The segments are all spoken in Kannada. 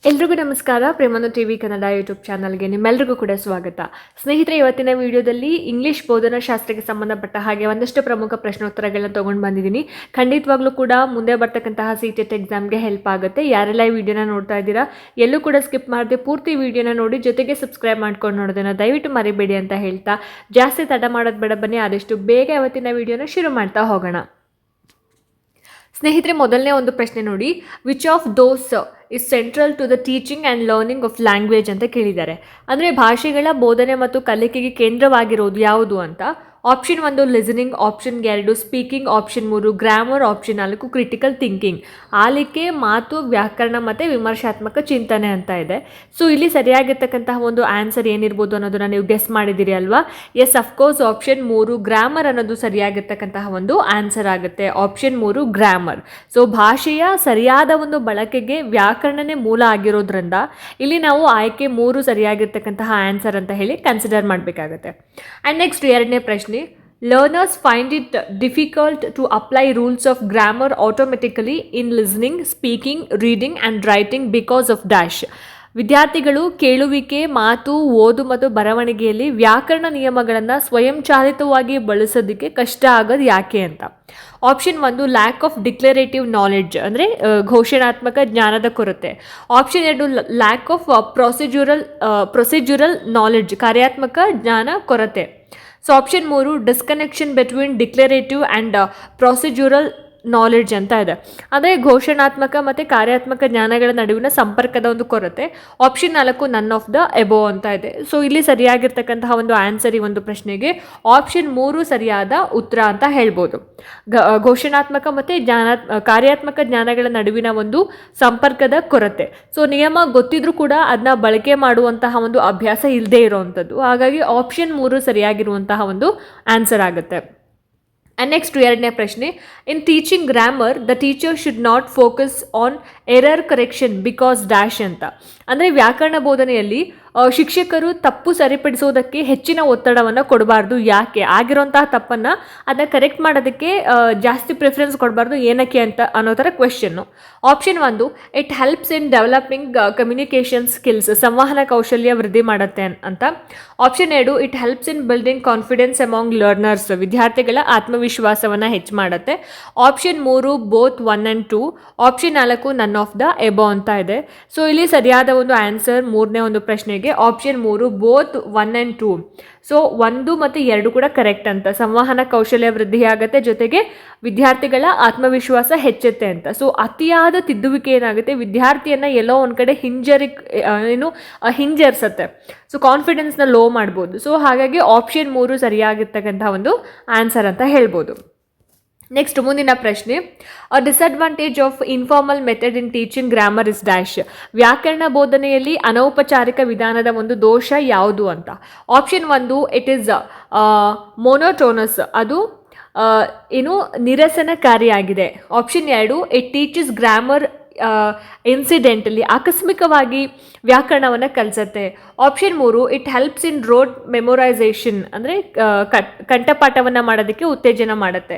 ಎಲ್ರಿಗೂ ನಮಸ್ಕಾರ. ಪ್ರೇಮನು ಟಿವಿ ಕನ್ನಡ ಯೂಟ್ಯೂಬ್ ಚಾನಲ್ಗೆ ನಿಮ್ಮೆಲ್ಲರಿಗೂ ಕೂಡ ಸ್ವಾಗತ. ಸ್ನೇಹಿತರೆ, ಇವತ್ತಿನ ವಿಡಿಯೋದಲ್ಲಿ ಇಂಗ್ಲಿಷ್ ಬೋಧನಾ ಶಾಸ್ತ್ರಕ್ಕೆ ಸಂಬಂಧಪಟ್ಟ ಹಾಗೆ ಒಂದಷ್ಟು ಪ್ರಮುಖ ಪ್ರಶ್ನೋತ್ತರಗಳನ್ನ ತೊಗೊಂಡು ಬಂದಿದ್ದೀನಿ. ಖಂಡಿತವಾಗ್ಲೂ ಕೂಡ ಮುಂದೆ ಬರ್ತಕ್ಕಂತಹ CTET ಎಕ್ಸಾಮ್ಗೆ ಹೆಲ್ಪ್ ಆಗುತ್ತೆ. ಯಾರೆಲ್ಲ ಈ ವಿಡಿಯೋನ ನೋಡ್ತಾ ಇದ್ದೀರಾ ಎಲ್ಲೂ ಕೂಡ ಸ್ಕಿಪ್ ಮಾಡದೆ ಪೂರ್ತಿ ವಿಡಿಯೋನ ನೋಡಿ, ಜೊತೆಗೆ ಸಬ್ಸ್ಕ್ರೈಬ್ ಮಾಡ್ಕೊಂಡು ನೋಡೋದನ್ನು ದಯವಿಟ್ಟು ಮರಿಬೇಡಿ ಅಂತ ಹೇಳ್ತಾ, ಜಾಸ್ತಿ ತಡ ಮಾಡೋದು ಬೇಡ, ಬನ್ನಿ ಆದಷ್ಟು ಬೇಗ ಇವತ್ತಿನ ವಿಡಿಯೋನ ಶುರು ಮಾಡ್ತಾ ಹೋಗೋಣ. ಸ್ನೇಹಿತರೆ, ಮೊದಲನೇ ಒಂದು ಪ್ರಶ್ನೆ ನೋಡಿ, which of those is central to the teaching and learning of language ಅಂತ ಕೇಳಿದ್ದಾರೆ. ಅಂದರೆ ಭಾಷೆಗಳ ಬೋಧನೆ ಮತ್ತು ಕಲಿಕೆಗೆ ಕೇಂದ್ರವಾಗಿರೋದು ಯಾವುದು ಅಂತ. Option 1 listening, option 2 speaking, option 3 grammar, option 4 critical thinking. ಆಲಿಕೆ, ಮಾತು, ವ್ಯಾಕರಣ ಮತ್ತು ವಿಮರ್ಶಾತ್ಮಕ ಚಿಂತನೆ ಅಂತ ಇದೆ. ಸೊ ಇಲ್ಲಿ ಸರಿಯಾಗಿರ್ತಕ್ಕಂತಹ ಒಂದು ಆನ್ಸರ್ ಏನಿರ್ಬೋದು ಅನ್ನೋದನ್ನ ನೀವು ಗೆಸ್ ಮಾಡಿದ್ದೀರಿ ಅಲ್ವಾ? ಎಸ್, ಅಫ್ಕೋರ್ಸ್ ಆಪ್ಷನ್ 3 ಗ್ರಾಮರ್ ಅನ್ನೋದು ಸರಿಯಾಗಿರ್ತಕ್ಕಂತಹ ಒಂದು ಆನ್ಸರ್ ಆಗುತ್ತೆ. Option 3 grammar. ಸೊ ಭಾಷೆಯ ಸರಿಯಾದ ಒಂದು ಬಳಕೆಗೆ ವ್ಯಾಕರಣನೇ ಮೂಲ ಆಗಿರೋದ್ರಿಂದ ಇಲ್ಲಿ ನಾವು ಆಯ್ಕೆ 3 ಸರಿಯಾಗಿರ್ತಕ್ಕಂತಹ ಆನ್ಸರ್ ಅಂತ ಹೇಳಿ ಕನ್ಸಿಡರ್ ಮಾಡಬೇಕಾಗತ್ತೆ. ಆ್ಯಂಡ್ ನೆಕ್ಸ್ಟ್ ಎರಡನೇ ಪ್ರಶ್ನೆ, learners find it difficult to apply rules of grammar automatically in listening, speaking, reading and writing because of dash. ವಿದ್ಯಾರ್ಥಿಗಳು ಕೇಳುವಿಕೆ, ಮಾತು, ಓದು ಮತ್ತು ಬರವಣಿಗೆಯಲ್ಲಿ ವ್ಯಾಕರಣ ನಿಯಮಗಳನ್ನು ಸ್ವಯಂಚಾಲಿತವಾಗಿ ಬಳಸೋದಕ್ಕೆ ಕಷ್ಟ ಆಗೋದು ಯಾಕೆ ಅಂತ. Option 1 lack of declarative knowledge, ಅಂದರೆ ಘೋಷಣಾತ್ಮಕ ಜ್ಞಾನದ ಕೊರತೆ. Option 2 lack of procedural knowledge, ಕಾರ್ಯಾತ್ಮಕ ಜ್ಞಾನ ಕೊರತೆ. So option 3 disconnection between declarative and procedural knowledge ಅಂತ ಇದೆ. ಅಂದರೆ ಘೋಷಣಾತ್ಮಕ ಮತ್ತು ಕಾರ್ಯಾತ್ಮಕ ಜ್ಞಾನಗಳ ನಡುವಿನ ಸಂಪರ್ಕದ ಒಂದು ಕೊರತೆ. Option 4 none of the above ಅಂತ ಇದೆ. ಸೊ ಇಲ್ಲಿ ಸರಿಯಾಗಿರ್ತಕ್ಕಂತಹ ಒಂದು ಆನ್ಸರ್ ಈ ಒಂದು ಪ್ರಶ್ನೆಗೆ ಆಪ್ಷನ್ 3 ಸರಿಯಾದ ಉತ್ತರ ಅಂತ ಹೇಳ್ಬೋದು. ಘೋಷಣಾತ್ಮಕ ಮತ್ತು ಕಾರ್ಯಾತ್ಮಕ ಜ್ಞಾನಗಳ ನಡುವಿನ ಒಂದು ಸಂಪರ್ಕದ ಕೊರತೆ. ಸೊ ನಿಯಮ ಗೊತ್ತಿದ್ರೂ ಕೂಡ ಅದನ್ನ ಬಳಕೆ ಮಾಡುವಂತಹ ಒಂದು ಅಭ್ಯಾಸ ಇಲ್ಲದೆ ಇರೋವಂಥದ್ದು. ಹಾಗಾಗಿ ಆಪ್ಷನ್ 3 ಸರಿಯಾಗಿರುವಂತಹ ಒಂದು ಆನ್ಸರ್ ಆಗುತ್ತೆ. ಆ್ಯಂಡ್ ನೆಕ್ಸ್ಟ್ ಎರಡನೇ ಪ್ರಶ್ನೆ, ಇನ್ teaching grammar the teacher should not focus on error correction because dash ಅಂತ. ಅಂದರೆ ವ್ಯಾಕರಣ ಬೋಧನೆಯಲ್ಲಿ ಶಿಕ್ಷಕರು ತಪ್ಪು ಸರಿಪಡಿಸೋದಕ್ಕೆ ಹೆಚ್ಚಿನ ಒತ್ತಡವನ್ನು ಕೊಡಬಾರ್ದು. ಯಾಕೆ? ಆಗಿರೋಂತಹ ತಪ್ಪನ್ನು ಅದನ್ನ ಕರೆಕ್ಟ್ ಮಾಡೋದಕ್ಕೆ ಜಾಸ್ತಿ ಪ್ರಿಫರೆನ್ಸ್ ಕೊಡಬಾರ್ದು, ಏನಕ್ಕೆ ಅಂತ ಅನ್ನೋ ಥರ question. Option 1 it helps in developing communication skills, ಸಂವಹನ ಕೌಶಲ್ಯ ವೃದ್ಧಿ ಮಾಡುತ್ತೆ ಅಂತ. Option 2 it helps in building confidence among learners, ವಿದ್ಯಾರ್ಥಿಗಳ ಆತ್ಮವಿಶ್ವಾಸವನ್ನು ಹೆಚ್ಚು ಮಾಡುತ್ತೆ. Option 3 both 1 and 2. Option 4 none of the above ಅಂತ ಇದೆ. ಸೊ ಇಲ್ಲಿ ಸರಿಯಾದ ಒಂದು ಆನ್ಸರ್ ಮೂರನೇ ಒಂದು ಪ್ರಶ್ನೆಗೆ ಆಪ್ಷನ್ 3 ಬೋತ್ 1 and 2. ಸೊ 1 ಮತ್ತು 2 ಕೂಡ ಕರೆಕ್ಟ್ ಅಂತ. ಸಂವಹನ ಕೌಶಲ್ಯ ವೃದ್ಧಿ ಆಗುತ್ತೆ, ಜೊತೆಗೆ ವಿದ್ಯಾರ್ಥಿಗಳ ಆತ್ಮವಿಶ್ವಾಸ ಹೆಚ್ಚುತ್ತೆ ಅಂತ. ಸೊ ಅತಿಯಾದ ತಿದ್ದುವಿಕೆ ಏನಾಗುತ್ತೆ, ವಿದ್ಯಾರ್ಥಿಯನ್ನು ಎಲ್ಲೋ ಒಂದು ಕಡೆ ಹಿಂಜರಿಸುತ್ತೆ. ಸೊ ಕಾನ್ಫಿಡೆನ್ಸ್ನ ಲೋ ಮಾಡ್ಬೋದು. ಸೊ ಹಾಗಾಗಿ ಆಪ್ಷನ್ 3 ಸರಿಯಾಗಿರ್ತಕ್ಕಂಥ ಒಂದು ಆನ್ಸರ್ ಅಂತ ಹೇಳ್ಬೋದು. ನೆಕ್ಸ್ಟ್ ಮುಂದಿನ ಪ್ರಶ್ನೆ, a disadvantage of informal method in teaching grammar is dash. ವ್ಯಾಕರಣ ಬೋಧನೆಯಲ್ಲಿ ಅನೌಪಚಾರಿಕ ವಿಧಾನದ ಒಂದು ದೋಷ ಯಾವುದು ಅಂತ. ಆಪ್ಷನ್ 1 ಇಟ್ ಈಸ್ ಮೊನೋಟೋನಸ್, ಅದು ನಿರಸನಕಾರಿಯಾಗಿದೆ. Option 2 it teaches grammar incidentally, ಆಕಸ್ಮಿಕವಾಗಿ ವ್ಯಾಕರಣವನ್ನು ಕಲಿಸುತ್ತೆ. Option 3 it helps in rote memorisation, ಅಂದರೆ ಕಂಠಪಾಠವನ್ನು ಮಾಡೋದಕ್ಕೆ ಉತ್ತೇಜನ ಮಾಡುತ್ತೆ.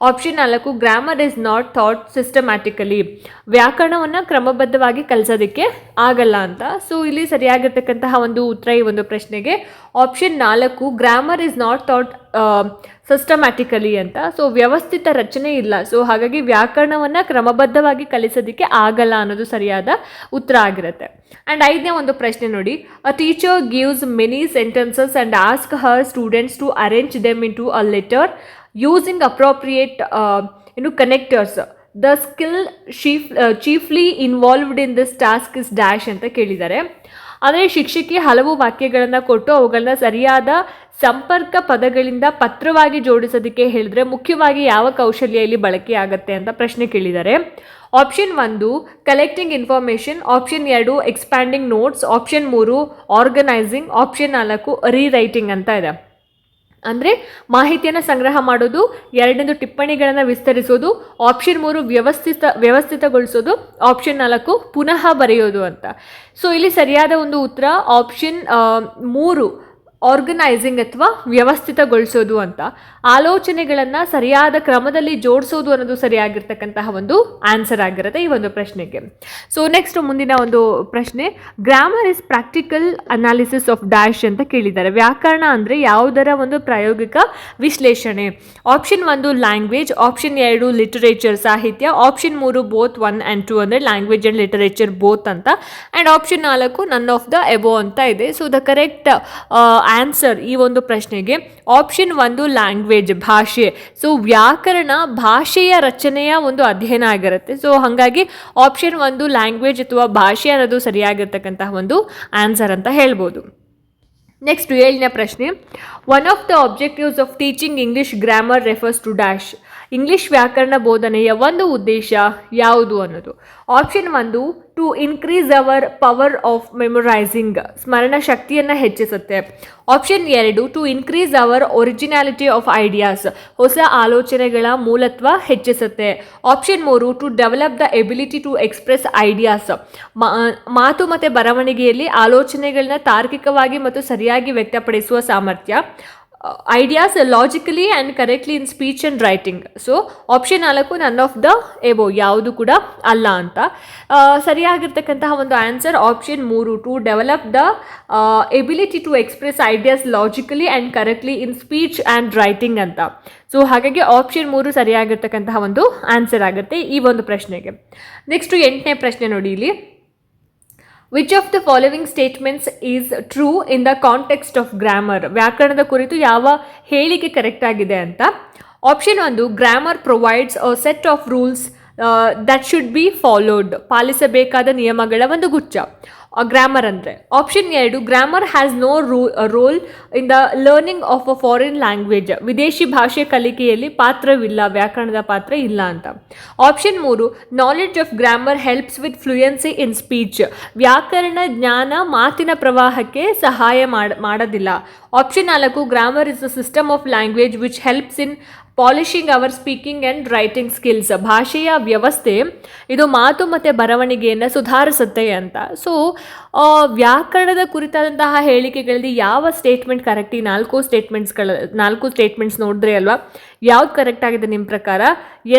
Option 4 grammar is not taught systematically, ವ್ಯಾಕರಣವನ್ನು ಕ್ರಮಬದ್ಧವಾಗಿ ಕಲಿಸೋದಕ್ಕೆ ಆಗಲ್ಲ ಅಂತ. ಸೊ ಇಲ್ಲಿ ಸರಿಯಾಗಿರ್ತಕ್ಕಂತಹ ಒಂದು ಉತ್ತರ ಈ ಒಂದು ಪ್ರಶ್ನೆಗೆ option 4 grammar is not taught systematically ಅಂತ. ಸೊ ವ್ಯವಸ್ಥಿತ ರಚನೆ ಇಲ್ಲ, ಸೊ ಹಾಗಾಗಿ ವ್ಯಾಕರಣವನ್ನು ಕ್ರಮಬದ್ಧವಾಗಿ ಕಲಿಸೋದಕ್ಕೆ ಆಗಲ್ಲ ಅನ್ನೋದು ಸರಿಯಾದ ಉತ್ತರ ಆಗಿರುತ್ತೆ. ಆ್ಯಂಡ್ ಐದನೇ ಒಂದು ಪ್ರಶ್ನೆ ನೋಡಿ, a teacher gives many sentences and ask her students to arrange them into a letter using appropriate connectors. The skill chiefly involved in this task is dash ಅಂತ ಕೇಳಿದ್ದಾರೆ. ಅಂದರೆ ಶಿಕ್ಷಕಿ ಹಲವು ವಾಕ್ಯಗಳನ್ನು ಕೊಟ್ಟು ಅವುಗಳನ್ನ ಸರಿಯಾದ ಸಂಪರ್ಕ ಪದಗಳಿಂದ ಪತ್ರವಾಗಿ ಜೋಡಿಸೋದಕ್ಕೆ ಹೇಳಿದ್ರೆ ಮುಖ್ಯವಾಗಿ ಯಾವ ಕೌಶಲ್ಯ ಇಲ್ಲಿ ಬಳಕೆ ಆಗುತ್ತೆ ಅಂತ ಪ್ರಶ್ನೆ ಕೇಳಿದ್ದಾರೆ. Option 1 collecting information, option 2 expanding notes, option 3 organising, option 4 rewriting ಅಂತ ಇದೆ. ಅಂದರೆ ಮಾಹಿತಿಯನ್ನು ಸಂಗ್ರಹ ಮಾಡೋದು, ಎರಡನೇದು ಟಿಪ್ಪಣಿಗಳನ್ನು ವಿಸ್ತರಿಸೋದು, ಆಪ್ಷನ್ 3 ವ್ಯವಸ್ಥಿತಗೊಳಿಸೋದು, ಆಪ್ಷನ್ 4 ಪುನಃ ಬರೆಯೋದು ಅಂತ. ಸೊ ಇಲ್ಲಿ ಸರಿಯಾದ ಒಂದು ಉತ್ತರ ಆಪ್ಷನ್ 3 ಆರ್ಗನೈಸಿಂಗ್ ಅಥವಾ ವ್ಯವಸ್ಥಿತಗೊಳಿಸೋದು ಅಂತ. ಆಲೋಚನೆಗಳನ್ನು ಸರಿಯಾದ ಕ್ರಮದಲ್ಲಿ ಜೋಡಿಸೋದು ಅನ್ನೋದು ಸರಿಯಾಗಿರ್ತಕ್ಕಂತಹ ಒಂದು ಆನ್ಸರ್ ಆಗಿರುತ್ತೆ ಈ ಒಂದು ಪ್ರಶ್ನೆಗೆ. ಸೊ ನೆಕ್ಸ್ಟ್ ಮುಂದಿನ ಒಂದು ಪ್ರಶ್ನೆ, grammar is practical analysis of dash ಅಂತ ಕೇಳಿದ್ದಾರೆ. ವ್ಯಾಕರಣ ಅಂದರೆ ಯಾವುದರ ಒಂದು ಪ್ರಾಯೋಗಿಕ ವಿಶ್ಲೇಷಣೆ. ಆಪ್ಷನ್ 1 ಲ್ಯಾಂಗ್ವೇಜ್, ಆಪ್ಷನ್ 2 ಲಿಟರೇಚರ್ ಸಾಹಿತ್ಯ, ಆಪ್ಷನ್ 3 ಬೋತ್ 1 and 2 ಅಂದರೆ ಲ್ಯಾಂಗ್ವೇಜ್ ಆ್ಯಂಡ್ ಲಿಟರೇಚರ್ ಬೋತ್ ಅಂತ, and option 4 none of the above ಅಂತ ಇದೆ. ಸೊ ದ ಕರೆಕ್ಟ್ ಆನ್ಸರ್ ಈ ಒಂದು ಪ್ರಶ್ನೆಗೆ ಆಪ್ಷನ್ 1 ಲ್ಯಾಂಗ್ವೇಜ್, ಭಾಷೆ. ಸೊ ವ್ಯಾಕರಣ ಭಾಷೆಯ ರಚನೆಯ ಒಂದು ಅಧ್ಯಯನ ಆಗಿರುತ್ತೆ. ಸೊ ಹಾಗಾಗಿ ಆಪ್ಷನ್ 1 ಲ್ಯಾಂಗ್ವೇಜ್ ಅಥವಾ ಭಾಷೆ ಅನ್ನೋದು ಸರಿಯಾಗಿರ್ತಕ್ಕಂತಹ ಒಂದು ಆನ್ಸರ್ ಅಂತ ಹೇಳ್ಬೋದು. ನೆಕ್ಸ್ಟ್ 7ನೇ ಪ್ರಶ್ನೆ, one of the objectives of teaching English grammar refers to dash. English ವ್ಯಾಕರಣ ಬೋಧನೆಯ ಒಂದು ಉದ್ದೇಶ ಯಾವುದು ಅನ್ನೋದು. Option 1 to increase our power of memorising, ಸ್ಮರಣ ಶಕ್ತಿಯನ್ನು ಹೆಚ್ಚಿಸುತ್ತೆ. Option 2 to increase our originality of ideas, ಹೊಸ ಆಲೋಚನೆಗಳ ಮೂಲತ್ವ ಹೆಚ್ಚಿಸುತ್ತೆ. Option 3 to develop the ability to express ideas, ಮಾತು ಮತ್ತು ಬರವಣಿಗೆಯಲ್ಲಿ ಆಲೋಚನೆಗಳನ್ನ ತಾರ್ಕಿಕವಾಗಿ ಮತ್ತು ಸರಿಯಾಗಿ ವ್ಯಕ್ತಪಡಿಸುವ ಸಾಮರ್ಥ್ಯ. Ideas logically and correctly in speech and writing. So option 4 none of the above, ಯಾವುದು ಕೂಡ ಅಲ್ಲ ಅಂತ. ಸರಿಯಾಗಿರ್ತಕ್ಕಂತಹ ಒಂದು answer option 3 to develop the ability to express ideas logically and correctly in speech and writing ಅಂತ. ಸೊ ಹಾಗಾಗಿ ಆಪ್ಷನ್ 3 ಸರಿಯಾಗಿರ್ತಕ್ಕಂತಹ ಒಂದು ಆನ್ಸರ್ ಆಗುತ್ತೆ ಈ ಒಂದು ಪ್ರಶ್ನೆಗೆ. ನೆಕ್ಸ್ಟ್ 8ನೇ ಪ್ರಶ್ನೆ ನೋಡಿ ಇಲ್ಲಿ, which of the following statements is true in the context of grammar. ವ್ಯಾಕರಣದ ಕುರಿತು ಯಾವ ಹೇಳಿಕೆ ಕರೆಕ್ಟ್ ಆಗಿದೆ ಅಂತ. Option 1 grammar provides a set of rules that should be followed, ಪಾಲಿಸಬೇಕಾದ ನಿಯಮಗಳ ಒಂದು ಗುಚ್ಛ ಗ್ರಾಮರ್ ಅಂದರೆ. Option 2 grammar has no role in the learning of a foreign language, ವಿದೇಶಿ ಭಾಷೆ ಕಲಿಕೆಯಲ್ಲಿ ಪಾತ್ರವಿಲ್ಲ, ವ್ಯಾಕರಣದ ಪಾತ್ರ ಇಲ್ಲ ಅಂತ. Option 3 knowledge of grammar helps with fluency in speech, ವ್ಯಾಕರಣ ಜ್ಞಾನ ಮಾತಿನ ಪ್ರವಾಹಕ್ಕೆ ಸಹಾಯ ಮಾಡೋದಿಲ್ಲ. Option 4 grammar is a system of language which helps in polishing our speaking and writing skills, ಭಾಷೆಯ ವ್ಯವಸ್ಥೆ ಇದು ಮಾತು ಮತ್ತು ಬರವಣಿಗೆಯನ್ನು ಸುಧಾರಿಸುತ್ತೆ ಅಂತ. ಸೊ ವ್ಯಾಕರಣದ ಕುರಿತಾದಂತಹ ಹೇಳಿಕೆಗಳಲ್ಲಿ ಯಾವ ಸ್ಟೇಟ್ಮೆಂಟ್ ಕರೆಕ್ಟ್? ಈ 4 ಸ್ಟೇಟ್ಮೆಂಟ್ಸ್ ನೋಡಿದ್ರೆ ಅಲ್ವಾ, ಯಾವ್ದು ಕರೆಕ್ಟ್ ಆಗಿದೆ ನಿಮ್ಮ ಪ್ರಕಾರ?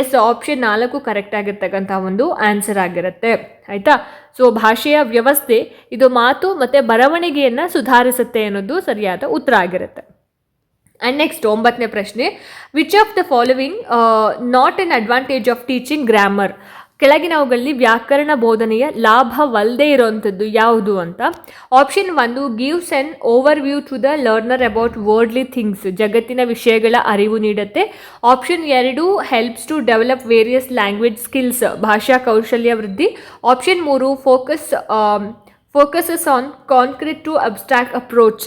ಎಸ್, ಆಪ್ಷನ್ 4 ಕರೆಕ್ಟ್ ಆಗಿರ್ತಕ್ಕಂಥ ಒಂದು ಆನ್ಸರ್ ಆಗಿರುತ್ತೆ. ಆಯಿತಾ? ಸೊ ಭಾಷೆಯ ವ್ಯವಸ್ಥೆ ಇದು ಮಾತು ಮತ್ತು ಬರವಣಿಗೆಯನ್ನು ಸುಧಾರಿಸುತ್ತೆ ಅನ್ನೋದು ಸರಿಯಾದ ಉತ್ತರ ಆಗಿರುತ್ತೆ. ಆ್ಯಂಡ್ ನೆಕ್ಸ್ಟ್ 9ನೇ ಪ್ರಶ್ನೆ, which of the following not an advantage of teaching grammar. ಕೆಳಗಿನವುಗಳಲ್ಲಿ ವ್ಯಾಕರಣ ಬೋಧನೆಯ ಲಾಭವಲ್ಲದೆ ಇರೋವಂಥದ್ದು ಯಾವುದು ಅಂತ. Option 1 gives an overview to the learner about worldly things, ಜಗತ್ತಿನ ವಿಷಯಗಳ ಅರಿವು ನೀಡುತ್ತೆ. Option 2 helps to develop various language skills, ಭಾಷಾ ಕೌಶಲ್ಯ ವೃದ್ಧಿ. Option 3 focuses on concrete to abstract approach,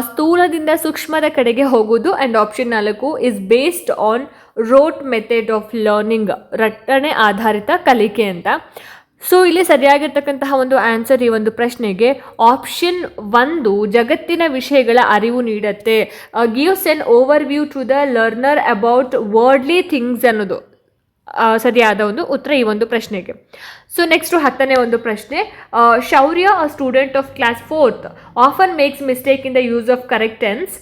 ಸ್ಥೂಲದಿಂದ ಸೂಕ್ಷ್ಮದ ಕಡೆಗೆ ಹೋಗೋದು. And option 4 is based on rote method of learning, ರಟ್ಟಣೆ ಆಧಾರಿತ ಕಲಿಕೆ ಅಂತ. ಸೊ ಇಲ್ಲಿ ಸರಿಯಾಗಿರ್ತಕ್ಕಂತಹ ಒಂದು ಆನ್ಸರ್ ಈ ಒಂದು ಪ್ರಶ್ನೆಗೆ ಆಪ್ಷನ್ 1 ಜಗತ್ತಿನ ವಿಷಯಗಳ ಅರಿವು ನೀಡುತ್ತೆ, gives an overview to the learner about worldly things ಅನ್ನೋದು ಸರಿಯಾದ ಒಂದು ಉತ್ತರ ಈ ಒಂದು ಪ್ರಶ್ನೆಗೆ. ಸೊ ನೆಕ್ಸ್ಟು 10ನೇ ಒಂದು ಪ್ರಶ್ನೆ, ಶೌರ್ಯ a student of class 4th often makes mistake in the use of correct tense,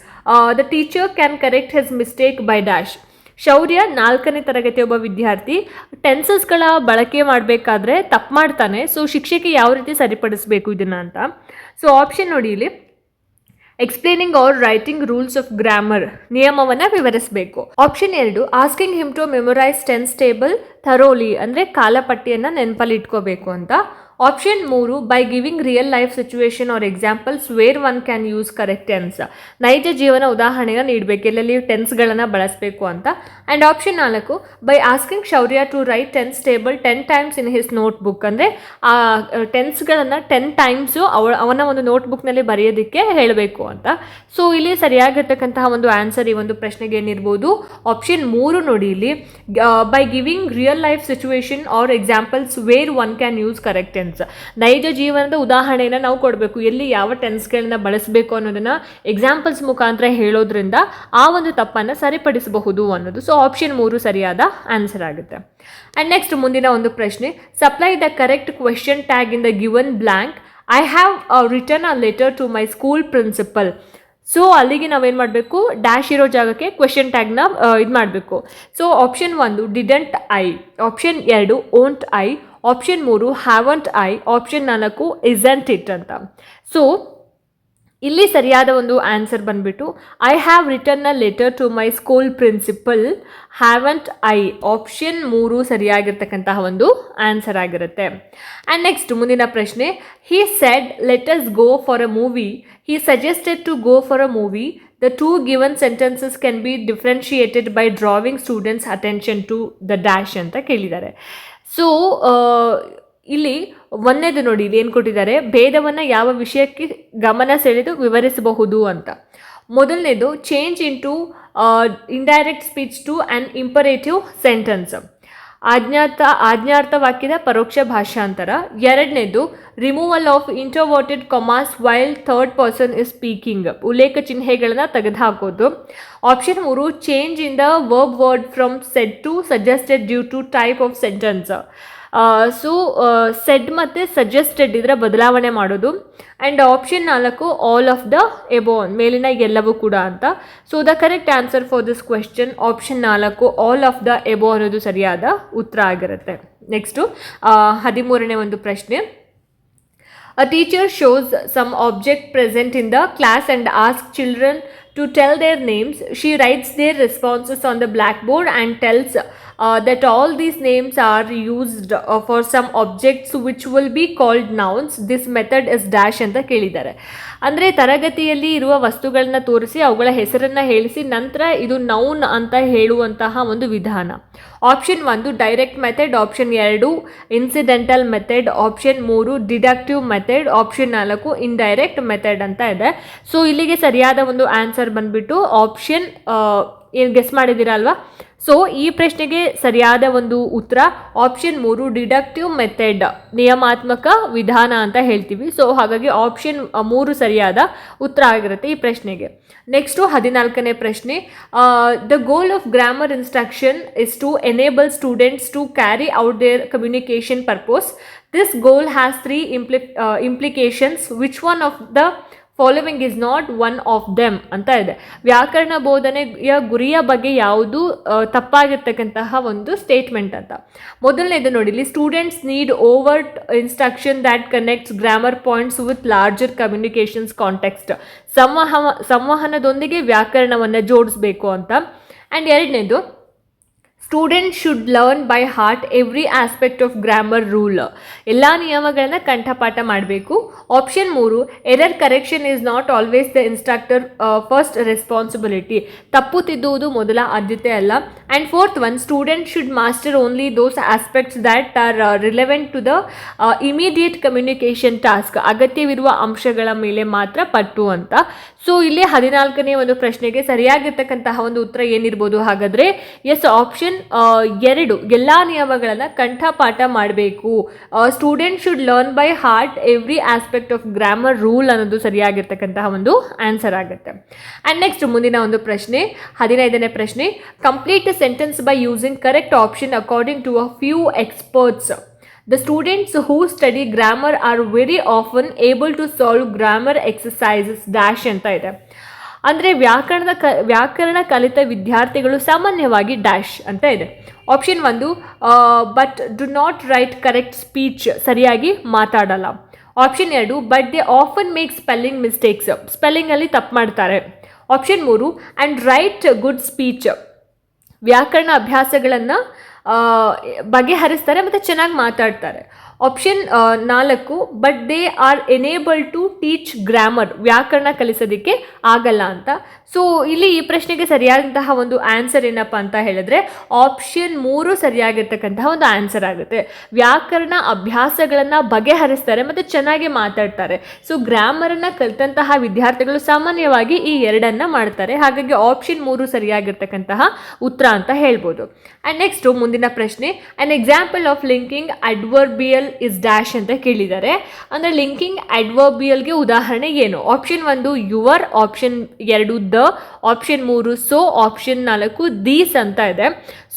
the teacher can correct his mistake by dash. ಶೌರ್ಯ 4ನೇ ತರಗತಿ ಒಬ್ಬ ವಿದ್ಯಾರ್ಥಿ ಟೆನ್ಸಸ್ಗಳ ಬಳಕೆ ಮಾಡಬೇಕಾದ್ರೆ ತಪ್ಪು ಮಾಡ್ತಾನೆ. ಸೊ ಶಿಕ್ಷಕಿ ಯಾವ ರೀತಿ ಸರಿಪಡಿಸಬೇಕು ಇದನ್ನು ಅಂತ. ಸೊ ಆಪ್ಷನ್ ನೋಡಿ ಇಲ್ಲಿ, explaining or writing rules of grammar, ನಿಯಮವನ್ನು ವಿವರಿಸಬೇಕು. Option 2 asking him to memorise tense table thoroughly, ಅಂದರೆ ಕಾಲಪಟ್ಟಿಯನ್ನು ನೆನಪಲ್ಲಿ ಇಟ್ಕೋಬೇಕು ಅಂತ. Option 3 by giving real life situation or examples where one can use correct tense, ನೈಜ ಜೀವನ ಉದಾಹರಣೆನ ನೀಡಬೇಕು, ಎಲ್ಲೆಲ್ಲಿ ಟೆನ್ಸ್ಗಳನ್ನು ಬಳಸಬೇಕು ಅಂತ. And option 4 by asking Shaurya to write tense table 10 times in his notebook, ಅಂದರೆ ಆ ಟೆನ್ಸ್ಗಳನ್ನು 10 times ಅವನ ಒಂದು ನೋಟ್ಬುಕ್ನಲ್ಲಿ ಬರೆಯೋದಕ್ಕೆ ಹೇಳಬೇಕು ಅಂತ. ಸೊ ಇಲ್ಲಿ ಸರಿಯಾಗಿರ್ತಕ್ಕಂತಹ ಒಂದು ಆನ್ಸರ್ ಈ ಒಂದು ಪ್ರಶ್ನೆಗೆ ಏನಿರ್ಬೋದು, ಆಪ್ಷನ್ 3 ನೋಡಿ ಇಲ್ಲಿ, by giving real life situation or examples where one can use correct tense, ನೈಜ ಜೀವನದ ಉದಾಹರಣೆಯನ್ನು ನಾವು ಕೊಡಬೇಕು, ಎಲ್ಲಿ ಯಾವ ಟೆನ್ಸ್ಗಳನ್ನ ಬಳಸಬೇಕು ಅನ್ನೋದನ್ನ ಎಕ್ಸಾಂಪಲ್ಸ್ ಮುಖಾಂತರ ಹೇಳೋದ್ರಿಂದ ಆ ಒಂದು ತಪ್ಪನ್ನು ಸರಿಪಡಿಸಬಹುದು ಅನ್ನೋದು. ಸೊ ಆಪ್ಷನ್ 3 ಸರಿಯಾದ ಆನ್ಸರ್ ಆಗುತ್ತೆ. ಆ್ಯಂಡ್ ನೆಕ್ಸ್ಟ್ ಮುಂದಿನ ಒಂದು ಪ್ರಶ್ನೆ, supply the correct question tag in the given blank. I have return a letter to my school principal. So ಅಲ್ಲಿಗೆ ನಾವೇನು ಮಾಡಬೇಕು, ಡ್ಯಾಶ್ ಇರೋ ಜಾಗಕ್ಕೆ ಕ್ವೆಶನ್ ಟ್ಯಾಗ್ನ ಇದು ಮಾಡಬೇಕು. So option 1 didn't I, option 2 won't I, option 3 haven't I, option 4 isn't it ಅಂತ. ಸೊ ಇಲ್ಲಿ ಸರಿಯಾದ ಒಂದು ಆನ್ಸರ್ ಬಂದ್ಬಿಟ್ಟು I have return a letter to my school principal haven't I, option 3 ಸರಿಯಾಗಿರ್ತಕ್ಕಂತಹ ಒಂದು ಆನ್ಸರ್ ಆಗಿರುತ್ತೆ. ಆ್ಯಂಡ್ ನೆಕ್ಸ್ಟ್ ಮುಂದಿನ ಪ್ರಶ್ನೆ, he said let us go for a movie, he suggested to go for a movie, the two given sentences can B differentiated by drawing students attention to the dash ಅಂತ ಕೇಳಿದ್ದಾರೆ. ಸೊ ಇಲ್ಲಿ ಒಂದೇದು ನೋಡಿ, ಇಲ್ಲಿ ಏನು ಕೊಟ್ಟಿದ್ದಾರೆ, ಭೇದವನ್ನು ಯಾವ ವಿಷಯಕ್ಕೆ ಗಮನ ಸೆಳೆದು ವಿವರಿಸಬಹುದು ಅಂತ. ಮೊದಲನೇದು change into indirect speech to an imperative sentence, ಆಜ್ಞಾರ್ಥ ವಾಕ್ಯದ ಪರೋಕ್ಷ ಭಾಷಾಂತರ. ಎರಡನೇದು removal of introverted commas while third person is speaking, ಉಲ್ಲೇಖ ಚಿಹ್ನೆಗಳನ್ನು ತೆಗೆದುಹಾಕೋದು. Option 3 change in the word from said to suggested due to type of sentence. So said ಮತ್ತು ಸಜೆಸ್ಟೆಡ್ ಇದರ ಬದಲಾವಣೆ ಮಾಡೋದು. And option 4 all of the above, ಮೇಲಿನ ಎಲ್ಲವೂ ಕೂಡ ಅಂತ. So the correct answer for this question option 4 all of the above ಅನ್ನೋದು ಸರಿಯಾದ ಉತ್ತರ ಆಗಿರುತ್ತೆ. ನೆಕ್ಸ್ಟು 13ನೇ ಒಂದು ಪ್ರಶ್ನೆ, a teacher shows some object present in the class and asks children to tell their names. She writes their responses on the blackboard and tells that all these names are used for some objects which will be called nouns. This method is dash ಅಂತ ಕೇಳಿದ್ದಾರೆ. ಅಂದರೆ ತರಗತಿಯಲ್ಲಿ ಇರುವ ವಸ್ತುಗಳನ್ನ ತೋರಿಸಿ ಅವುಗಳ ಹೆಸರನ್ನು ಹೇಳಿಸಿ ನಂತರ ಇದು ನೌನ್ ಅಂತ ಹೇಳುವಂತಹ ಒಂದು ವಿಧಾನ. Option 1 direct method, option 2 incidental method, option 3 deductive method, option 4 indirect method ಅಂತ ಇದೆ. ಸೊ ಇಲ್ಲಿಗೆ ಸರಿಯಾದ ಒಂದು ಆನ್ಸರ್ ಬಂದ್ಬಿಟ್ಟು ಆಪ್ಷನ್, ಏನು ಗೆಸ್ ಮಾಡಿದ್ದೀರಾ ಅಲ್ವಾ? ಸೊ ಈ ಪ್ರಶ್ನೆಗೆ ಸರಿಯಾದ ಒಂದು ಉತ್ತರ ಆಪ್ಷನ್ 3 ಡಿಡಕ್ಟಿವ್ ಮೆಥಡ್, ನಿಯಮಾತ್ಮಕ ವಿಧಾನ ಅಂತ ಹೇಳ್ತೀವಿ. ಸೊ ಹಾಗಾಗಿ ಆಪ್ಷನ್ 3 ಸರಿಯಾದ ಉತ್ತರ ಆಗಿರುತ್ತೆ ಈ ಪ್ರಶ್ನೆಗೆ. ನೆಕ್ಸ್ಟು 14ನೇ ಪ್ರಶ್ನೆ, the goal of grammar instruction is to enable students to carry out their communication purpose. This goal has 3 implications. Which one of the following is not one of them ಅಂತ ಇದೆ. ವ್ಯಾಕರಣ ಬೋಧನೆಯ ಗುರಿಯ ಬಗ್ಗೆ ಯಾವುದು ತಪ್ಪಾಗಿರ್ತಕ್ಕಂತಹ ಒಂದು ಸ್ಟೇಟ್ಮೆಂಟ್ ಅಂತ. ಮೊದಲನೇದು ನೋಡಿ, ಇಲ್ಲಿ students need overt instruction that connects grammar points with larger communications context, ಸಂವಹನದೊಂದಿಗೆ ವ್ಯಾಕರಣವನ್ನು ಜೋಡಿಸ್ಬೇಕು ಅಂತ. ಆ್ಯಂಡ್ ಎರಡನೇದು student should learn by heart every aspect of grammar rule, ಎಲ್ಲ ನಿಯಮಗಳನ್ನು ಕಂಠಪಾಠ ಮಾಡಬೇಕು. Option 3 error correction is not always the instructor first responsibility, ತಪ್ಪು ತಿದ್ದುವುದು ಮೊದಲ ಆದ್ಯತೆ ಅಲ್ಲ. And fourth one student should master only those aspects that are relevant to the immediate communication task, ಅಗತ್ಯವಿರುವ ಅಂಶಗಳ ಮೇಲೆ ಮಾತ್ರ ಪಟ್ಟು ಅಂತ. ಸೊ ಇಲ್ಲಿ 14ನೇ ಒಂದು ಪ್ರಶ್ನೆಗೆ ಸರಿಯಾಗಿರ್ತಕ್ಕಂತಹ ಒಂದು ಉತ್ತರ ಏನಿರ್ಬೋದು ಹಾಗಾದರೆ? ಎಸ್, ಆಪ್ಷನ್ 2 ಎಲ್ಲ ನಿಯಮಗಳನ್ನು ಕಂಠಪಾಠ ಮಾಡಬೇಕು. Student should learn by heart every aspect of grammar rule ಅನ್ನೋದು ಸರಿಯಾಗಿರ್ತಕ್ಕಂತಹ ಒಂದು ಆನ್ಸರ್ ಆಗುತ್ತೆ. ಆ್ಯಂಡ್ ನೆಕ್ಸ್ಟ್ ಮುಂದಿನ ಒಂದು ಪ್ರಶ್ನೆ 15ನೇ ಪ್ರಶ್ನೆ, complete sentence by using correct option according to a few experts. The students who study grammar are very often able to solve grammar exercises dash ಅಂತ ಇದೆ. ಅಂದರೆ ವ್ಯಾಕರಣ ಕಲಿತ ವಿದ್ಯಾರ್ಥಿಗಳು ಸಾಮಾನ್ಯವಾಗಿ ಡ್ಯಾಶ್ ಅಂತ ಇದೆ. Option 1 but do not write correct speech, ಸರಿಯಾಗಿ ಮಾತಾಡಲ್ಲ. Option 2 but they often make spelling mistakes, ಸ್ಪೆಲ್ಲಿಂಗಲ್ಲಿ ತಪ್ಪು ಮಾಡ್ತಾರೆ. Option 3 and write good speech, ವ್ಯಾಕರಣ ಅಭ್ಯಾಸಗಳನ್ನು ಬಗೆಹರಿಸ್ತಾರೆ ಮತ್ತು ಚೆನ್ನಾಗಿ ಮಾತಾಡ್ತಾರೆ. Option 4 but they are unable to teach grammar, ವ್ಯಾಕರಣ ಕಲಿಸೋದಕ್ಕೆ ಆಗಲ್ಲ ಅಂತ. ಸೊ ಇಲ್ಲಿ ಈ ಪ್ರಶ್ನೆಗೆ ಸರಿಯಾದಂತಹ ಒಂದು ಆನ್ಸರ್ ಏನಪ್ಪ ಅಂತ ಹೇಳಿದ್ರೆ ಆಪ್ಷನ್ 3 ಸರಿಯಾಗಿರ್ತಕ್ಕಂತಹ ಒಂದು ಆನ್ಸರ್ ಆಗುತ್ತೆ. ವ್ಯಾಕರಣ ಅಭ್ಯಾಸಗಳನ್ನು ಬಗೆಹರಿಸ್ತಾರೆ ಮತ್ತು ಚೆನ್ನಾಗಿ ಮಾತಾಡ್ತಾರೆ. ಸೊ ಗ್ರಾಮರನ್ನು ಕಲಿತಂತಹ ವಿದ್ಯಾರ್ಥಿಗಳು ಸಾಮಾನ್ಯವಾಗಿ ಈ ಎರಡನ್ನು ಮಾಡ್ತಾರೆ. ಹಾಗಾಗಿ ಆಪ್ಷನ್ 3 ಸರಿಯಾಗಿರ್ತಕ್ಕಂತಹ ಉತ್ತರ ಅಂತ ಹೇಳ್ಬೋದು. ಆ್ಯಂಡ್ ನೆಕ್ಸ್ಟು ಮುಂದಿನ ಪ್ರಶ್ನೆ, an example of linking adverbial is dash ಅಂತ ಕೇಳಿದ್ದಾರೆ. ಅಂದರೆ ಲಿಂಕಿಂಗ್ ಅಡ್ವರ್ಬಿಯಲ್ಗೆ ಉದಾಹರಣೆ ಏನು? Option 1 your, option 2 the, option 3 so, option 4 these ಅಂತ ಇದೆ.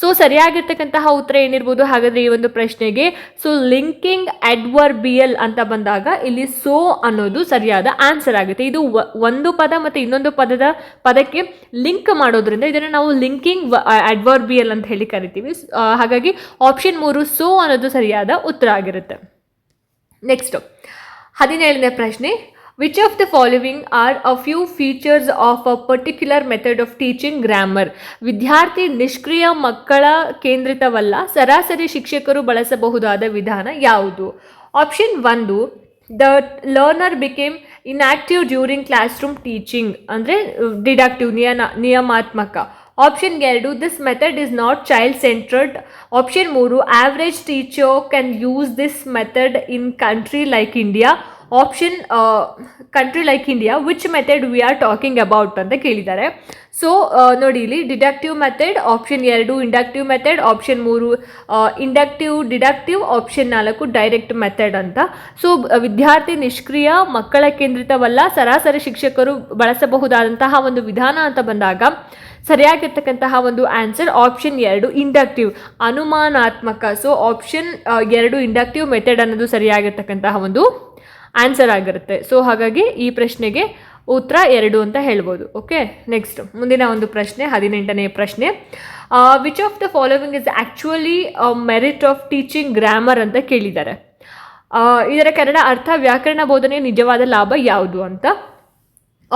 ಸೊ ಸರಿಯಾಗಿರ್ತಕ್ಕಂತಹ ಉತ್ತರ ಏನಿರ್ಬೋದು ಹಾಗಾದರೆ ಈ ಒಂದು ಪ್ರಶ್ನೆಗೆ? ಸೊ ಲಿಂಕಿಂಗ್ ಅಡ್ವರ್ಬಿಯಲ್ ಅಂತ ಬಂದಾಗ ಇಲ್ಲಿ ಸೋ ಅನ್ನೋದು ಸರಿಯಾದ ಆನ್ಸರ್ ಆಗುತ್ತೆ. ಇದು ಒಂದು ಪದ ಮತ್ತು ಇನ್ನೊಂದು ಪದಕ್ಕೆ ಲಿಂಕ್ ಮಾಡೋದ್ರಿಂದ ಇದನ್ನು ನಾವು ಲಿಂಕಿಂಗ್ ಅಡ್ವರ್ಬಿಯಲ್ ಅಂತ ಹೇಳಿ ಕರಿತೀವಿ. ಹಾಗಾಗಿ ಆಪ್ಷನ್ 3 ಸೋ ಅನ್ನೋದು ಸರಿಯಾದ ಉತ್ತರ ಆಗಿರುತ್ತೆ. ನೆಕ್ಸ್ಟ್ 17ನೇ ಪ್ರಶ್ನೆ, which of the following are a few features of a particular method of teaching grammar? ವಿದ್ಯಾರ್ಥಿ ನಿಷ್ಕ್ರಿಯ ಮಕ್ಕಳ ಕೇಂದ್ರಿತವಲ್ಲ, ಸರಾಸರಿ ಶಿಕ್ಷಕರು ಬಳಸಬಹುದಾದ ವಿಧಾನ ಯಾವುದು? Option 1, the learner became inactive during class room teaching, ಅಂದರೆ ಡಿಡಕ್ಟಿವ್ ನಿಯಮಾತ್ಮಕ. Option 2, this method is not child centred. Option 3, average teacher can use this method in country like India. Option country like India, which method we are talking about ಅಂತ ಕೇಳಿದ್ದಾರೆ. ಸೊ ನೋಡಿ ಇಲ್ಲಿ deductive method, option 2 inductive method, option 3 inductive deductive, option 4 direct method ಅಂತ. ಸೊ ವಿದ್ಯಾರ್ಥಿ ನಿಷ್ಕ್ರಿಯ ಮಕ್ಕಳ ಕೇಂದ್ರಿತವಲ್ಲ, ಸರಾಸರಿ ಶಿಕ್ಷಕರು ಬಳಸಬಹುದಾದಂತಹ ಒಂದು ವಿಧಾನ ಅಂತ ಬಂದಾಗ ಸರಿಯಾಗಿರ್ತಕ್ಕಂತಹ ಒಂದು ಆನ್ಸರ್ ಆಪ್ಷನ್ 2 ಇಂಡಕ್ಟಿವ್, ಅನುಮಾನಾತ್ಮಕ. ಸೊ ಆಪ್ಷನ್ 2 ಇಂಡಕ್ಟಿವ್ ಮೆಥಡ್ ಅನ್ನೋದು ಸರಿಯಾಗಿರ್ತಕ್ಕಂತಹ ಒಂದು ಆನ್ಸರ್ ಆಗಿರುತ್ತೆ. ಸೊ ಹಾಗಾಗಿ ಈ ಪ್ರಶ್ನೆಗೆ ಉತ್ತರ 2 ಅಂತ ಹೇಳ್ಬೋದು. ಓಕೆ, ನೆಕ್ಸ್ಟ್ ಮುಂದಿನ ಒಂದು ಪ್ರಶ್ನೆ 18ನೇ ಪ್ರಶ್ನೆ, which of the following is actually merit of teaching grammar ಅಂತ ಕೇಳಿದ್ದಾರೆ. ಇದರ ಕನ್ನಡ ಅರ್ಥ, ವ್ಯಾಕರಣ ಬೋಧನೆ ನಿಜವಾದ ಲಾಭ ಯಾವುದು ಅಂತ.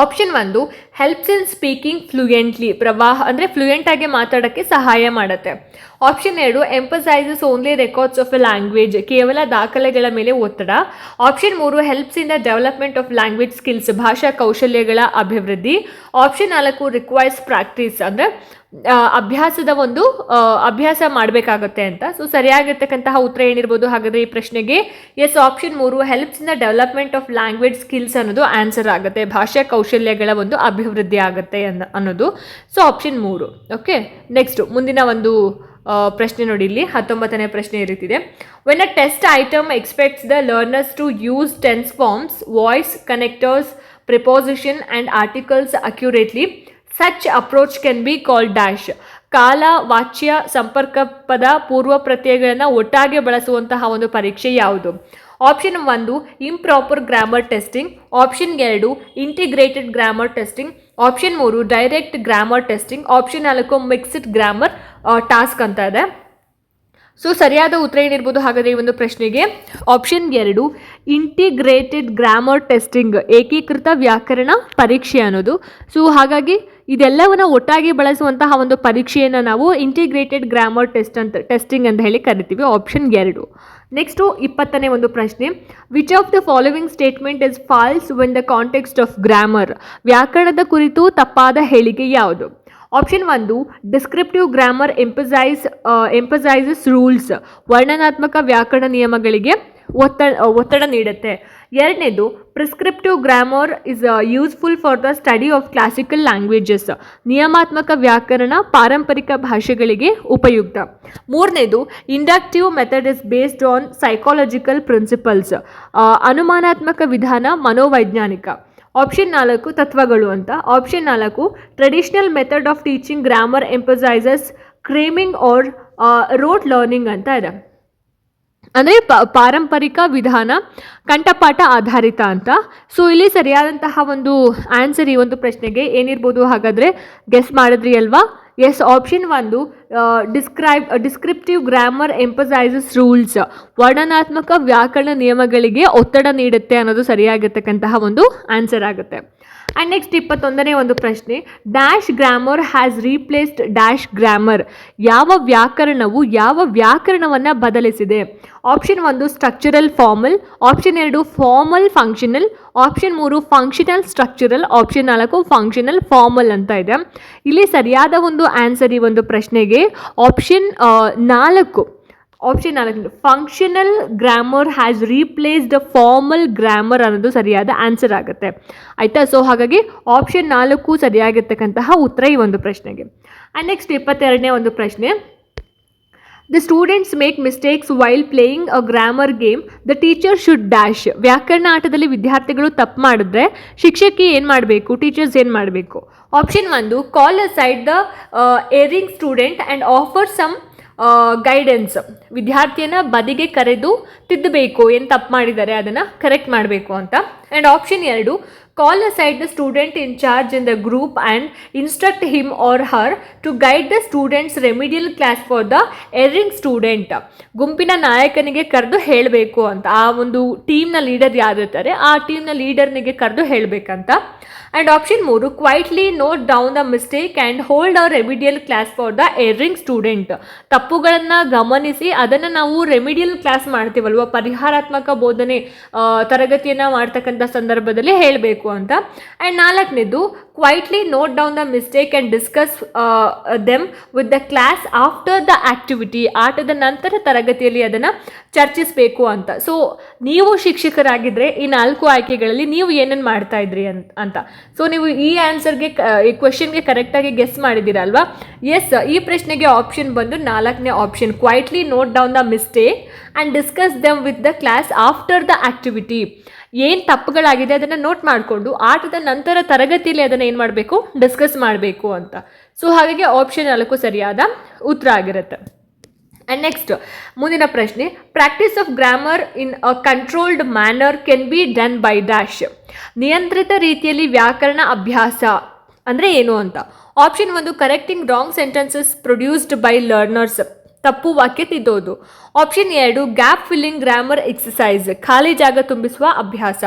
Option 1, helps in speaking fluently, ಅಂದರೆ ಫ್ಲೂಯೆಂಟ್ ಆಗಿ ಮಾತಾಡೋಕ್ಕೆ ಸಹಾಯ ಮಾಡುತ್ತೆ. Option 2, emphasises only records of a language, ಕೇವಲ ದಾಖಲೆಗಳ ಮೇಲೆ ಒತ್ತಡ. Option 3, helps in the development of language skills, ಭಾಷಾ ಕೌಶಲ್ಯಗಳ ಅಭಿವೃದ್ಧಿ. ಆಪ್ಷನ್ 4, ರಿಕ್ವೈರ್ಸ್ ಪ್ರಾಕ್ಟೀಸ್, ಅಂದರೆ ಅಭ್ಯಾಸ ಮಾಡಬೇಕಾಗುತ್ತೆ ಅಂತ. ಸೊ ಸರಿಯಾಗಿರ್ತಕ್ಕಂತಹ ಉತ್ತರ ಏನಿರ್ಬೋದು ಹಾಗಾದರೆ ಈ ಪ್ರಶ್ನೆಗೆ? Yes, option 3, helps in the development of language skills ಅನ್ನೋದು ಆನ್ಸರ್ ಆಗುತ್ತೆ. ಭಾಷಾ ಕೌಶಲ್ಯಗಳ ಒಂದು ಅಭಿವೃದ್ಧಿ ಆಗುತ್ತೆ ಅನ್ನೋದು. So option 3. ಓಕೆ, ನೆಕ್ಸ್ಟ್ ಮುಂದಿನ ಒಂದು ಪ್ರಶ್ನೆ ನೋಡಿ ಇಲ್ಲಿ 19ನೇ ಪ್ರಶ್ನೆ ಇರುತ್ತಿದೆ. When a test item expects the learners to use tense forms, voice, connectors, preposition and articles accurately, such approach can be called dash. ಕಾಲ, ವಾಚ್ಯ, ಸಂಪರ್ಕ ಪದ, ಪೂರ್ವ ಪ್ರತ್ಯಯಗಳನ್ನು ಒಟ್ಟಾಗಿ ಬಳಸುವಂತಹ ಒಂದು ಪರೀಕ್ಷೆ ಯಾವುದು? Option 1, improper grammar testing. Option 2, integrated grammar testing. Option 3, direct grammar testing. Option 4, mixed grammar task ಅಂತ ಇದೆ. ಸೊ ಸರಿಯಾದ ಉತ್ತರ ಏನಿರ್ಬೋದು ಹಾಗಾದರೆ ಈ ಒಂದು ಪ್ರಶ್ನೆಗೆ? ಆಪ್ಷನ್ 2, ಇಂಟಿಗ್ರೇಟೆಡ್ ಗ್ರಾಮರ್ ಟೆಸ್ಟಿಂಗ್, ಏಕೀಕೃತ ವ್ಯಾಕರಣ ಪರೀಕ್ಷೆ ಅನ್ನೋದು. ಸೊ ಹಾಗಾಗಿ ಇದೆಲ್ಲವನ್ನು ಒಟ್ಟಾಗಿ ಬಳಸುವಂತಹ ಒಂದು ಪರೀಕ್ಷೆಯನ್ನು ನಾವು ಇಂಟಿಗ್ರೇಟೆಡ್ ಗ್ರಾಮರ್ ಟೆಸ್ಟಿಂಗ್ ಅಂತ ಹೇಳಿ ಕರಿತೀವಿ. ಆಪ್ಷನ್ 2. ನೆಕ್ಸ್ಟು 20ನೇ ಒಂದು ಪ್ರಶ್ನೆ, which of the following statement is false when the context of grammar? ವ್ಯಾಕರಣದ ಕುರಿತು ತಪ್ಪಾದ ಹೇಳಿಕೆ ಯಾವುದು? Option 1, descriptive grammar emphasises rules, ವರ್ಣನಾತ್ಮಕ ವ್ಯಾಕರಣ ನಿಯಮಗಳಿಗೆ ಒತ್ತಡ ನೀಡುತ್ತೆ. ಎರಡನೇದು, prescriptive grammar is useful for the study of classical languages, ನಿಯಮಾತ್ಮಕ ವ್ಯಾಕರಣ ಪಾರಂಪರಿಕ ಭಾಷೆಗಳಿಗೆ ಉಪಯುಕ್ತ. ಮೂರನೇದು, inductive method is based on psychological principles, ಅನುಮಾನಾತ್ಮಕ ವಿಧಾನ ಮನೋವೈಜ್ಞಾನಿಕ. ಆಪ್ಷನ್ 4, ತತ್ವಗಳು ಅಂತ. Option 4, traditional method of teaching grammar emphasises ಕ್ರೇಮಿಂಗ್ R wrote learning ಅಂತ ಇದೆ. ಅಂದರೆ ಪಾರಂಪರಿಕ ವಿಧಾನ ಕಂಠಪಾಠ ಆಧಾರಿತ ಅಂತ. ಸೊ ಇಲ್ಲಿ ಸರಿಯಾದಂತಹ ಒಂದು ಆನ್ಸರ್ ಈ ಒಂದು ಪ್ರಶ್ನೆಗೆ ಏನಿರ್ಬೋದು ಹಾಗಾದರೆ? ಗೆಸ್ ಮಾಡಿದ್ರಿ ಅಲ್ವಾ? Yes, option 1, descriptive grammar emphasises rules, ವರ್ಣನಾತ್ಮಕ ವ್ಯಾಕರಣ ನಿಯಮಗಳಿಗೆ ಒತ್ತಡ ನೀಡುತ್ತೆ ಅನ್ನೋದು ಸರಿಯಾಗಿರ್ತಕ್ಕಂತಹ ಒಂದು ಆನ್ಸರ್ ಆಗುತ್ತೆ. ಆ್ಯಂಡ್ ನೆಕ್ಸ್ಟ್ 21ನೇ ಒಂದು ಪ್ರಶ್ನೆ, dash grammar has replaced dash grammar, ಯಾವ ವ್ಯಾಕರಣವು ಯಾವ ವ್ಯಾಕರಣವನ್ನು ಬದಲಿಸಿದೆ? Option 1, structural formal. Option 2, formal functional. Option 3, functional structural. Option 4, functional formal ಅಂತ ಇದೆ. ಇಲ್ಲಿ ಸರಿಯಾದ ಒಂದು ಆನ್ಸರ್ ಈ ಒಂದು ಪ್ರಶ್ನೆಗೆ option 4. Functional grammar has replaced formal grammar ಅನ್ನೋದು ಸರಿಯಾದ ಆನ್ಸರ್ ಆಗುತ್ತೆ. ಆಯಿತಾ? ಸೊ ಹಾಗಾಗಿ ಆಪ್ಷನ್ 4 ಸರಿಯಾಗಿರ್ತಕ್ಕಂತಹ ಉತ್ತರ ಈ ಒಂದು ಪ್ರಶ್ನೆಗೆ. ಆ್ಯಂಡ್ ನೆಕ್ಸ್ಟ್ 22ನೇ ಒಂದು ಪ್ರಶ್ನೆ, the students make mistakes while playing a grammar game the teacher should dash. ವ್ಯಾಕರಣ ಆಟದಲ್ಲಿ ವಿದ್ಯಾರ್ಥಿಗಳು ತಪ್ಪು ಮಾಡಿದ್ರೆ ಶಿಕ್ಷಕಿ ಏನು ಮಾಡಬೇಕು, ಟೀಚರ್ಸ್ ಏನು ಮಾಡಬೇಕು? Option 1, call aside the erring student and offer some guidance. ವಿದ್ಯಾರ್ಥಿಯನ್ನು ಬದಿಗೆ ಕರೆದು ತಿದ್ದಬೇಕು, ಏನು ತಪ್ಪು ಮಾಡಿದ್ದಾರೆ ಅದನ್ನು ಕರೆಕ್ಟ್ ಮಾಡಬೇಕು ಅಂತ. And option 2, call aside the student in charge in the group and instruct him or her to guide the students remedial class for the erring student. ಗುಂಪಿನ ನಾಯಕನಿಗೆ ಕರೆದು ಹೇಳಬೇಕು ಅಂತ, ಆ ಒಂದು ಟೀಮ್ನ ಲೀಡರ್ ಯಾರಿರ್ತಾರೆ ಆ ಟೀಮ್ನ ಲೀಡರ್ನಿಗೆ ಕರೆದು ಹೇಳಬೇಕಂತ. And option 3, quietly note down the mistake and hold a remedial class for the erring student. ತಪ್ಪುಗಳನ್ನು ಗಮನಿಸಿ ಅದನ್ನು ನಾವು ರೆಮಿಡಿಯಲ್ ಕ್ಲಾಸ್ ಮಾಡ್ತೀವಲ್ವ, ಪರಿಹಾರಾತ್ಮಕ ಬೋಧನೆ ತರಗತಿಯನ್ನು ಮಾಡ್ತಕ್ಕಂಥ ಸಂದರ್ಭದಲ್ಲಿ ಹೇಳಬೇಕು ಅಂತ. ಆ್ಯಂಡ್ 4ನೇದು, quietly note down the mistake and discuss them with the class after the activity. ಆಟದ ನಂತರ ತರಗತಿಯಲ್ಲಿ ಅದನ್ನು ಚರ್ಚಿಸಬೇಕು ಅಂತ. ಸೊ ನೀವು ಶಿಕ್ಷಕರಾಗಿದ್ದರೆ ಈ 4 ಆಯ್ಕೆಗಳಲ್ಲಿ ನೀವು ಏನೇನು ಮಾಡ್ತಾ ಇದ್ರಿ ಅಂತ. ಸೊ ನೀವು ಈ ಆನ್ಸರ್ಗೆ ಈ ಕ್ವೆಶನ್ಗೆ ಕರೆಕ್ಟಾಗಿ ಗೆಸ್ ಮಾಡಿದ್ದೀರಲ್ವಾ? ಎಸ್, ಈ ಪ್ರಶ್ನೆಗೆ ಆಪ್ಷನ್ ಬಂದು 4ನೇ option, quietly note down the mistake and discuss them with the class after the activity. ಏನು ತಪ್ಪುಗಳಾಗಿದೆ ಅದನ್ನು ನೋಟ್ ಮಾಡಿಕೊಂಡು ಆಟದ ನಂತರ ತರಗತಿಯಲ್ಲಿ ಅದನ್ನು ಏನು ಮಾಡಬೇಕು, ಡಿಸ್ಕಸ್ ಮಾಡಬೇಕು ಅಂತ. ಸೊ ಹಾಗಾಗಿ ಆಪ್ಷನ್ 4 ಸರಿಯಾದ ಉತ್ತರ ಆಗಿರುತ್ತೆ. ಆ್ಯಂಡ್ ನೆಕ್ಸ್ಟ್ ಮುಂದಿನ ಪ್ರಶ್ನೆ, practice of grammar in a controlled manner can be done by dash. ನಿಯಂತ್ರಿತ ರೀತಿಯಲ್ಲಿ ವ್ಯಾಕರಣ ಅಭ್ಯಾಸ ಅಂದರೆ ಏನು ಅಂತ. Option 1, correcting wrong sentences produced by learners. ತಪ್ಪು ವಾಕ್ಯ ತಿದ್ದೋದು. Option 2, gap filling grammar exercise. ಖಾಲಿ ಜಾಗ ತುಂಬಿಸುವ ಅಭ್ಯಾಸ.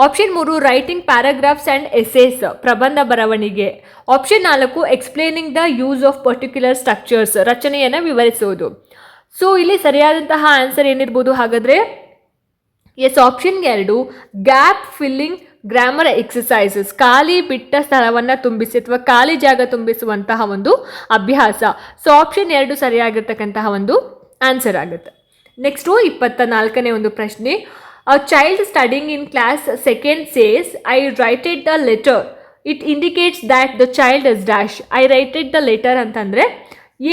Option 3, writing paragraphs and essays. ಪ್ರಬಂಧ ಬರವಣಿಗೆ. Option 4, explaining the use of particular structures. ರಚನೆಯನ್ನು ವಿವರಿಸುವುದು. ಸೊ ಇಲ್ಲಿ ಸರಿಯಾದಂತಹ ಆನ್ಸರ್ ಏನಿರ್ಬೋದು ಹಾಗಾದರೆ? Yes, option 2, gap filling grammar exercises. ಖಾಲಿ ಬಿಟ್ಟ ಸ್ಥಳವನ್ನು ತುಂಬಿಸಿ ಅಥವಾ ಖಾಲಿ ಜಾಗ ತುಂಬಿಸುವಂತಹ ಒಂದು ಅಭ್ಯಾಸ. ಸೊ ಆಪ್ಷನ್ 2 ಸರಿಯಾಗಿರ್ತಕ್ಕಂತಹ ಒಂದು ಆನ್ಸರ್ ಆಗುತ್ತೆ. ನೆಕ್ಸ್ಟು 24ನೇ ಒಂದು ಪ್ರಶ್ನೆ, a child studying in class second says I writed the letter. It indicates that the child is dash. I writed the letter ಅಂತಂದರೆ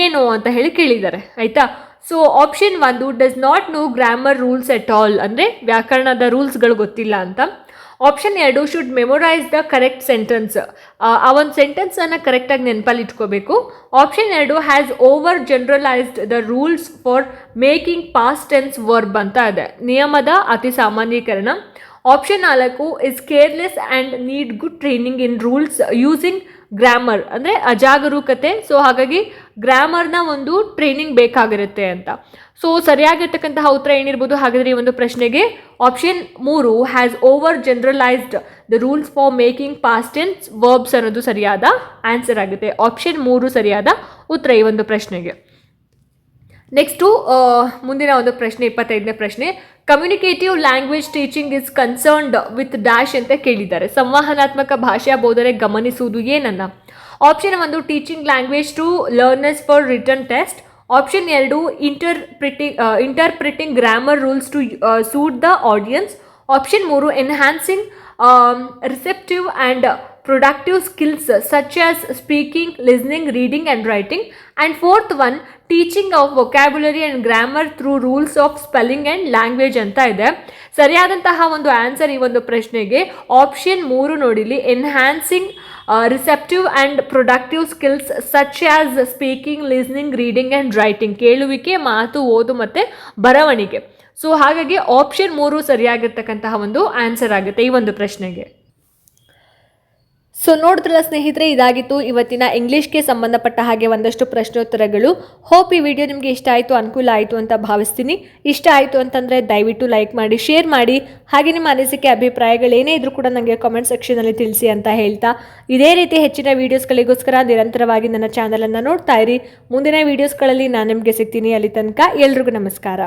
ಏನು ಅಂತ ಹೇಳಿ ಕೇಳಿದ್ದಾರೆ, ಆಯಿತಾ? So option 1, does not know grammar rules at all. ಅಂದರೆ ವ್ಯಾಕರಣದ ರೂಲ್ಸ್ಗಳು ಗೊತ್ತಿಲ್ಲ ಅಂತ. Option 2, should memorise the correct sentence. ಆ ಒಂದು ಸೆಂಟೆನ್ಸನ್ನು ಕರೆಕ್ಟಾಗಿ ನೆನಪಲ್ಲಿ ಇಟ್ಕೋಬೇಕು. Option 2, has overgeneralised the rules for making past tense verb ಅಂತ ಇದೆ, ನಿಯಮದ ಅತಿ ಸಾಮಾನ್ಯೀಕರಣ. Option 4, is careless and need good training in rules using grammar. ಅಂದರೆ ಅಜಾಗರೂಕತೆ, ಸೊ ಹಾಗಾಗಿ ಗ್ರಾಮರ್ನ ಒಂದು ಟ್ರೈನಿಂಗ್ ಬೇಕಾಗಿರುತ್ತೆ ಅಂತ. ಸೊ ಸರಿಯಾಗಿರ್ತಕ್ಕಂತಹ ಉತ್ತರ ಏನಿರ್ಬೋದು ಹಾಗಾದರೆ ಈ ಒಂದು ಪ್ರಶ್ನೆಗೆ? Option 3, has overgeneralised the rules for making past tense verbs ಅನ್ನೋದು ಸರಿಯಾದ ಆನ್ಸರ್ ಆಗುತ್ತೆ. ಆಪ್ಷನ್ 3 ಸರಿಯಾದ ಉತ್ತರ ಈ ಒಂದು ಪ್ರಶ್ನೆಗೆ. ನೆಕ್ಸ್ಟು ಮುಂದಿನ ಒಂದು ಪ್ರಶ್ನೆ 25ನೇ ಪ್ರಶ್ನೆ, communicative language teaching is concerned with dash ಅಂತ ಕೇಳಿದ್ದಾರೆ. ಸಂವಹನಾತ್ಮಕ ಭಾಷಾ ಬೋಧನೆ ಗಮನಿಸುವುದು ಏನನ್ನ? Option 1, teaching language to learners for return test. Option 2, interpreting grammar rules to suit the audience. Option 3, enhancing receptive and productive skills such as speaking, listening, reading and writing. And fourth one, teaching of vocabulary and grammar through rules of spelling and language ಅಂತ ಇದೆ. ಸರಿಯಾದಂತಹ ಒಂದು ಆನ್ಸರ್ ಈ ಒಂದು ಪ್ರಶ್ನೆಗೆ ಆಪ್ಷನ್ 3 ನೋಡಿಲಿ, enhancing receptive and productive skills such as speaking, listening, reading and writing. ಕೇಳುವಿಕೆ, ಮಾತು, ಓದು ಮತ್ತು ಬರವಣಿಗೆ. ಸೊ ಹಾಗಾಗಿ ಆಪ್ಷನ್ 3 ಸರಿಯಾಗಿರ್ತಕ್ಕಂತಹ ಒಂದು ಆನ್ಸರ್ ಆಗುತ್ತೆ ಈ ಒಂದು ಪ್ರಶ್ನೆಗೆ. ಸೊ ನೋಡಿದ್ರಲ್ಲ ಸ್ನೇಹಿತರೆ, ಇದಾಗಿತ್ತು ಇವತ್ತಿನ ಇಂಗ್ಲೀಷ್ಗೆ ಸಂಬಂಧಪಟ್ಟ ಹಾಗೆ ಒಂದಷ್ಟು ಪ್ರಶ್ನೋತ್ತರಗಳು. ಹೋಪ್ ಈ ವಿಡಿಯೋ ನಿಮಗೆ ಇಷ್ಟ ಆಯಿತು, ಅನುಕೂಲ ಆಯಿತು ಅಂತ ಭಾವಿಸ್ತೀನಿ. ಇಷ್ಟ ಆಯಿತು ಅಂತಂದರೆ ದಯವಿಟ್ಟು ಲೈಕ್ ಮಾಡಿ, ಶೇರ್ ಮಾಡಿ. ಹಾಗೆ ನಿಮ್ಮ ಅನಿಸಿಕೆ ಅಭಿಪ್ರಾಯಗಳೇನೇ ಇದ್ರೂ ಕೂಡ ನನಗೆ ಕಾಮೆಂಟ್ ಸೆಕ್ಷನಲ್ಲಿ ತಿಳಿಸಿ ಅಂತ ಹೇಳ್ತಾ, ಇದೇ ರೀತಿ ಹೆಚ್ಚಿನ ವೀಡಿಯೋಸ್ಗಳಿಗೋಸ್ಕರ ನಿರಂತರವಾಗಿ ನನ್ನ ಚಾನಲನ್ನು ನೋಡ್ತಾ ಇರಿ. ಮುಂದಿನ ವೀಡಿಯೋಸ್ಗಳಲ್ಲಿ ನಾನು ನಿಮಗೆ ಸಿಗ್ತೀನಿ. ಅಲ್ಲಿ ತನಕ ಎಲ್ರಿಗೂ ನಮಸ್ಕಾರ.